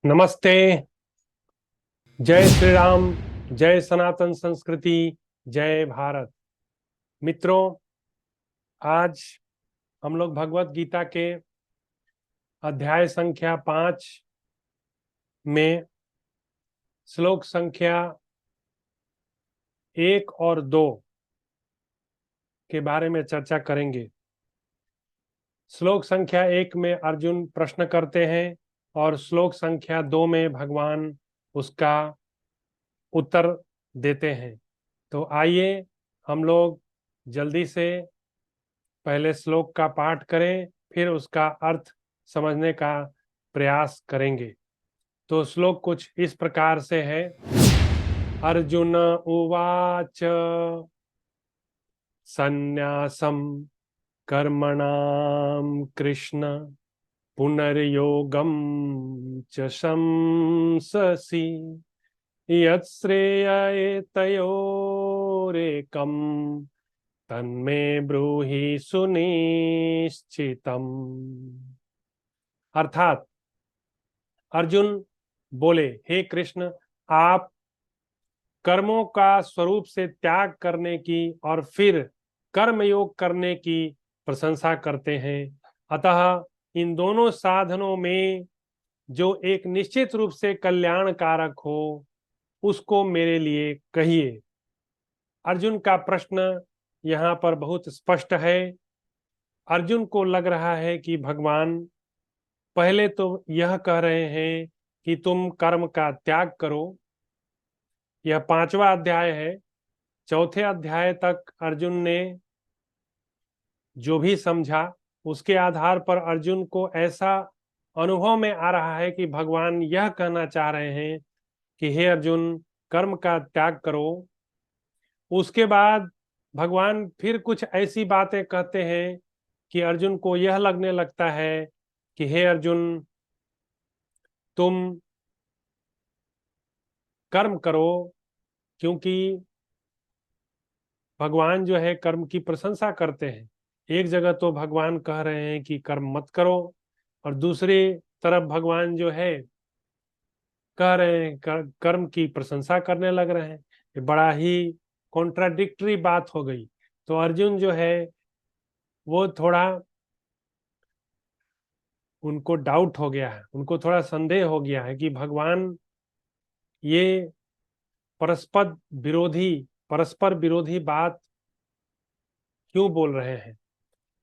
नमस्ते। जय श्री राम। जय सनातन संस्कृति। जय भारत। मित्रों, आज हम लोग भगवत गीता के अध्याय संख्या 5 में श्लोक संख्या 1 और 2 के बारे में चर्चा करेंगे। श्लोक संख्या 1 में अर्जुन प्रश्न करते हैं और श्लोक संख्या 2 में भगवान उसका उत्तर देते हैं। तो आइए हम लोग जल्दी से पहले श्लोक का पाठ करें, फिर उसका अर्थ समझने का प्रयास करेंगे। तो श्लोक कुछ इस प्रकार से है। अर्जुन उवाच संन्यासं कर्मणां कृष्ण पुनर्योगं च शंससि यत्श्रेयाय तयोरेकम् तन्मे ब्रूहि सुनिश्चितम्। अर्थात अर्जुन बोले, हे कृष्ण, आप कर्मों का स्वरूप से त्याग करने की और फिर कर्मयोग करने की प्रशंसा करते हैं। अतः इन दोनों साधनों में जो एक निश्चित रूप से कल्याणकारक हो उसको मेरे लिए कहिए। अर्जुन का प्रश्न यहाँ पर बहुत स्पष्ट है। अर्जुन को लग रहा है कि भगवान पहले तो यह कह रहे हैं कि तुम कर्म का त्याग करो। यह 5वां अध्याय है। चौथे अध्याय तक अर्जुन ने जो भी समझा उसके आधार पर अर्जुन को ऐसा अनुभव में आ रहा है कि भगवान यह कहना चाह रहे हैं कि हे अर्जुन, कर्म का त्याग करो। उसके बाद भगवान फिर कुछ ऐसी बातें कहते हैं कि अर्जुन को यह लगने लगता है कि हे अर्जुन, तुम कर्म करो, क्योंकि भगवान जो है कर्म की प्रशंसा करते हैं। एक जगह तो भगवान कह रहे हैं कि कर्म मत करो, और दूसरी तरफ भगवान जो है कह रहे हैं कर्म की प्रशंसा करने लग रहे हैं। ये बड़ा ही कॉन्ट्राडिक्टरी बात हो गई। तो अर्जुन जो है वो थोड़ा, उनको डाउट हो गया है, उनको थोड़ा संदेह हो गया है कि भगवान ये परस्पर परस्पर विरोधी बात क्यों बोल रहे हैं।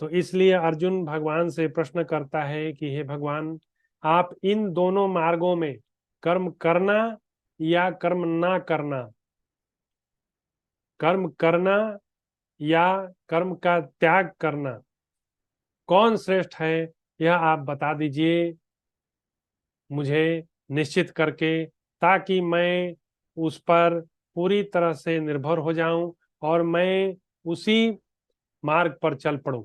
तो इसलिए अर्जुन भगवान से प्रश्न करता है कि हे भगवान, आप इन दोनों मार्गों में कर्म करना या कर्म ना करना, कर्म करना या कर्म का त्याग करना, कौन श्रेष्ठ है, यह आप बता दीजिए मुझे निश्चित करके, ताकि मैं उस पर पूरी तरह से निर्भर हो जाऊं और मैं उसी मार्ग पर चल पड़ूं।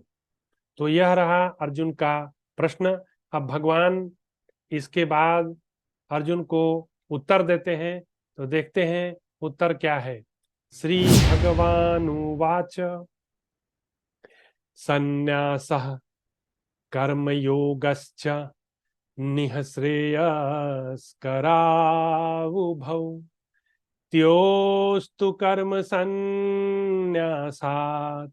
तो यह रहा अर्जुन का प्रश्न। अब भगवान इसके बाद अर्जुन को उत्तर देते हैं। तो देखते हैं उत्तर क्या है। श्री भगवानुवाच संन्यासः कर्मयोगश्च निःश्रेयस्करावुभौ त्योस्तु कर्म संन्यासात्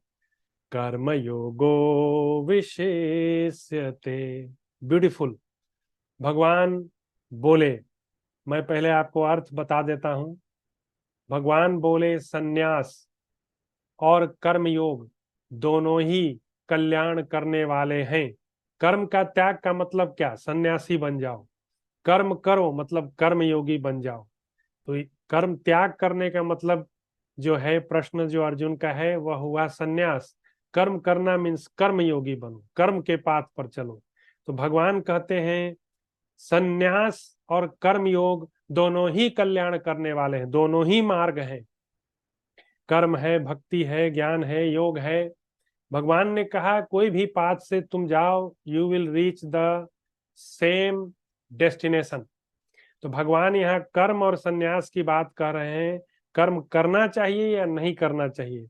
कर्मयोगो विशेष्यते। ब्यूटीफुल। भगवान बोले, मैं पहले आपको अर्थ बता देता हूं। भगवान बोले संन्यास और कर्मयोग दोनों ही कल्याण करने वाले हैं। कर्म का त्याग का मतलब क्या? सन्यासी बन जाओ। कर्म करो मतलब कर्मयोगी बन जाओ। तो कर्म त्याग करने का मतलब जो है, प्रश्न जो अर्जुन का है वह हुआ सन्यास। कर्म करना मीन्स कर्मयोगी बनो, कर्म के पाथ पर चलो। तो भगवान कहते हैं सन्यास और कर्मयोग दोनों ही कल्याण करने वाले हैं, दोनों ही मार्ग हैं। कर्म है, भक्ति है, ज्ञान है, योग है। भगवान ने कहा कोई भी पाथ से तुम जाओ, you will reach the same destination. तो भगवान यहाँ कर्म और संन्यास की बात कर रहे हैं। कर्म करना चाहिए या नहीं करना चाहिए।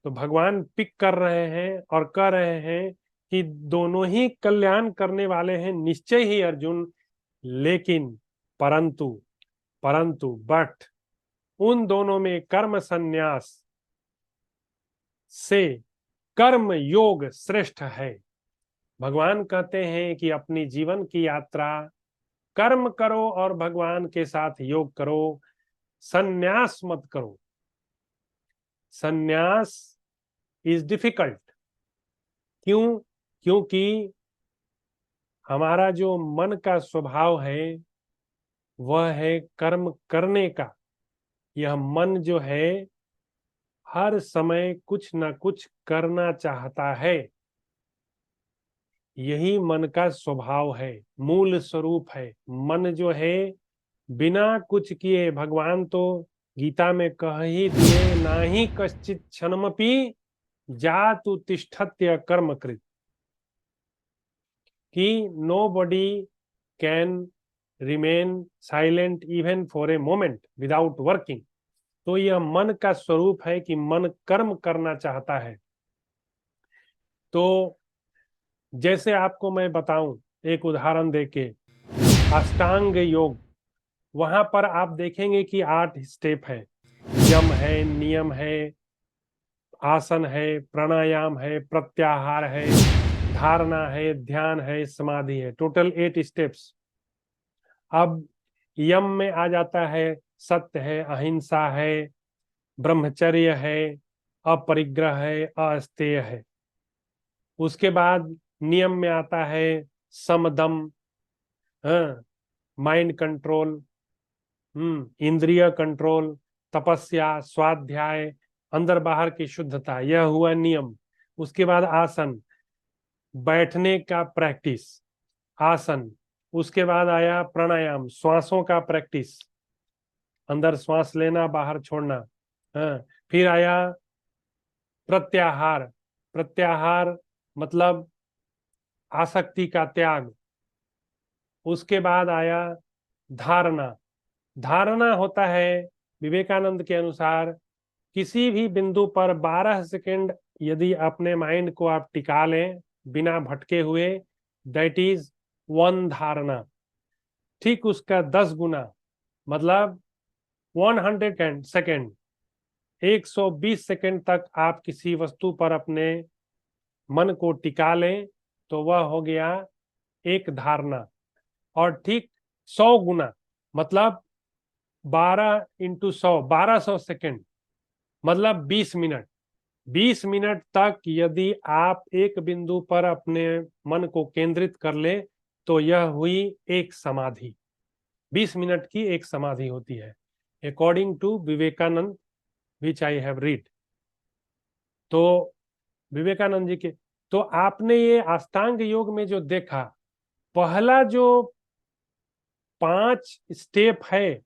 तो भगवान पिक कर रहे हैं और कह रहे हैं कि दोनों ही कल्याण करने वाले हैं निश्चय ही अर्जुन, लेकिन परंतु परंतु बट उन दोनों में कर्म संन्यास से कर्म योग श्रेष्ठ है। भगवान कहते हैं कि अपनी जीवन की यात्रा कर्म करो और भगवान के साथ योग करो, संन्यास मत करो। संन्यास इज डिफिकल्ट। क्यों? क्योंकि हमारा जो मन का स्वभाव है वह है कर्म करने का। यह मन जो है हर समय कुछ ना कुछ करना चाहता है। यही मन का स्वभाव है, मूल स्वरूप है। मन जो है बिना कुछ किए, भगवान तो गीता में कह ही दिए, ना ही कश्चित क्षणमपि जातु तिष्ठत्य कर्मकृत, कि nobody can remain silent even for a moment without working। तो यह मन का स्वरूप है कि मन कर्म करना चाहता है। तो जैसे आपको मैं बताऊं एक उदाहरण देके, अष्टांग योग, वहां पर आप देखेंगे कि 8 स्टेप है। यम है, नियम है, आसन है, प्राणायाम है, प्रत्याहार है, धारणा है, ध्यान है, समाधि है। Total 8 steps. अब यम में आ जाता है सत्य है, अहिंसा है, ब्रह्मचर्य है, अपरिग्रह है, अस्तेय है। उसके बाद नियम में आता है समदम, हाँ, माइंड कंट्रोल, इंद्रिय कंट्रोल, तपस्या, स्वाध्याय, अंदर बाहर की शुद्धता, यह हुआ नियम। उसके बाद आसन, बैठने का प्रैक्टिस, आसन। उसके बाद आया प्राणायाम, श्वासों का प्रैक्टिस, अंदर श्वास लेना, बाहर छोड़ना। हाँ, फिर आया प्रत्याहार। प्रत्याहार मतलब आसक्ति का त्याग। उसके बाद आया धारणा। धारणा होता है विवेकानंद के अनुसार, किसी भी बिंदु पर 12 सेकंड यदि अपने माइंड को आप टिका लें बिना भटके हुए, दैट इज वन धारणा। ठीक उसका 10 गुना, मतलब 100 सेकेंड, 120 सेकेंड तक आप किसी वस्तु पर अपने मन को टिका लें तो वह हो गया एक धारणा। और ठीक 100 गुना, मतलब 12 इंटू 100, 1200 सेकेंड, मतलब 20 मिनट। 20 मिनट तक यदि आप एक बिंदु पर अपने मन को केंद्रित कर ले तो यह हुई एक समाधि। 20 मिनट की एक समाधि होती है, according to Vivekananda, which I have read. तो विवेकानंद जी के, तो आपने ये अष्टांग योग में जो देखा, पहला जो 5 स्टेप है,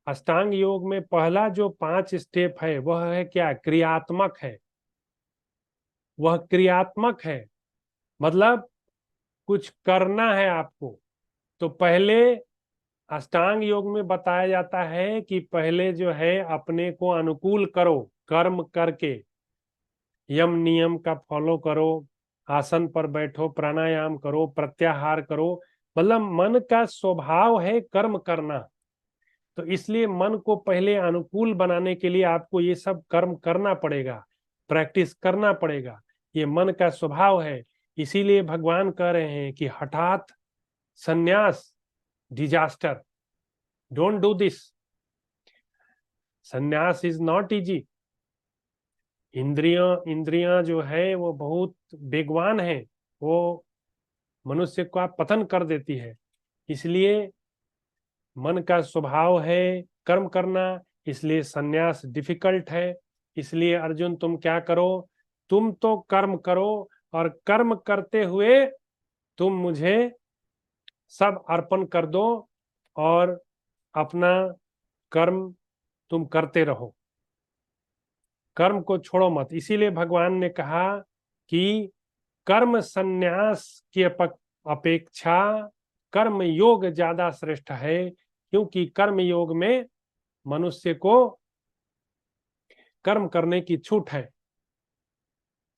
अष्टांग योग में पहला जो 5 स्टेप है वह है क्या? क्रियात्मक है। वह क्रियात्मक है, मतलब कुछ करना है आपको। तो पहले अष्टांग योग में बताया जाता है कि पहले जो है अपने को अनुकूल करो, कर्म करके, यम नियम का फॉलो करो, आसन पर बैठो, प्राणायाम करो, प्रत्याहार करो। मतलब मन का स्वभाव है कर्म करना, तो इसलिए मन को पहले अनुकूल बनाने के लिए आपको ये सब कर्म करना पड़ेगा, प्रैक्टिस करना पड़ेगा। ये मन का स्वभाव है। इसीलिए भगवान कह रहे हैं कि हठात संन्यास डिजास्टर, डोंट डू दिस। संन्यास इज नॉट इजी। इंद्रियां जो है वो बहुत बेगवान है, वो मनुष्य का पतन कर देती है। इसलिए मन का स्वभाव है कर्म करना, इसलिए संन्यास डिफिकल्ट है। इसलिए अर्जुन तुम क्या करो? तुम तो कर्म करो, और कर्म करते हुए तुम मुझे सब अर्पण कर दो, और अपना कर्म तुम करते रहो, कर्म को छोड़ो मत। इसीलिए भगवान ने कहा कि कर्म संन्यास की अपेक्षा कर्म योग ज्यादा श्रेष्ठ है, क्योंकि कर्म योग में मनुष्य को कर्म करने की छूट है।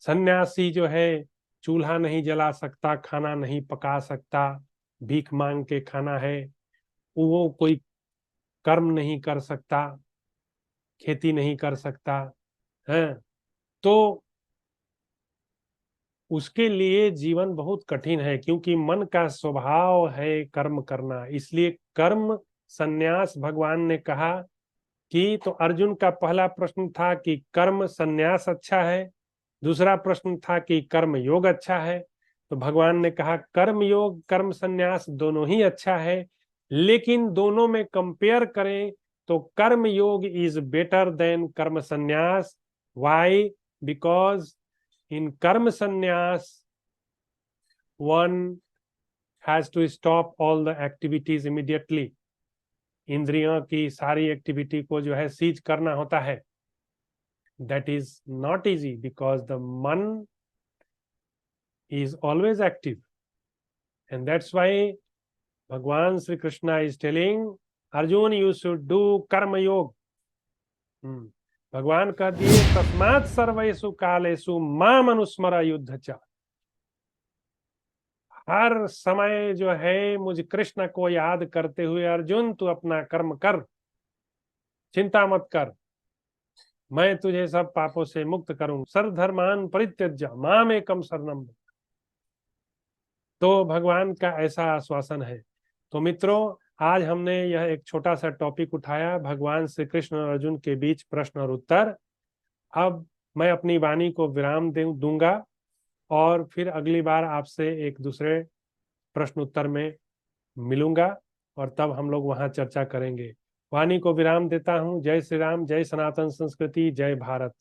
सन्यासी जो है चूल्हा नहीं जला सकता, खाना नहीं पका सकता, भीख मांग के खाना है, वो कोई कर्म नहीं कर सकता, खेती नहीं कर सकता है, तो उसके लिए जीवन बहुत कठिन है, क्योंकि मन का स्वभाव है कर्म करना। इसलिए कर्म संन्यास भगवान ने कहा कि, तो अर्जुन का पहला प्रश्न था कि कर्म संन्यास अच्छा है, दूसरा प्रश्न था कि कर्म योग अच्छा है। तो भगवान ने कहा कर्म योग कर्म संन्यास दोनों ही अच्छा है, लेकिन दोनों में कंपेयर करें तो कर्म योग इज बेटर देन कर्म संन्यास। व्हाई? बिकॉज इन कर्म संन्यास one has to stop all the activities immediately. इंद्रियों की सारी एक्टिविटी को जो है सीज करना होता है। That is not easy because the man is always active, and that's why Bhagwan Sri Krishna is telling Arjun, you should do कर्म योग। भगवान कह दिए तस्मात् सर्वेषु कालेषु माम अनुस्मर युद्ध च। हर समय जो है मुझ कृष्ण को याद करते हुए अर्जुन तू अपना कर्म कर, चिंता मत कर, मैं तुझे सब पापों से मुक्त करूं। सर्वधर्मान परित्यज्य माम एकम शरणम। तो भगवान का ऐसा आश्वासन है। तो मित्रों, आज हमने यह एक छोटा सा टॉपिक उठाया, भगवान श्री कृष्ण और अर्जुन के बीच प्रश्न और उत्तर। अब मैं अपनी वाणी को विराम दूंगा और फिर अगली बार आपसे एक दूसरे प्रश्न उत्तर में मिलूंगा और तब हम लोग वहां चर्चा करेंगे। वाणी को विराम देता हूं। जय श्री राम, जय सनातन संस्कृति, जय भारत।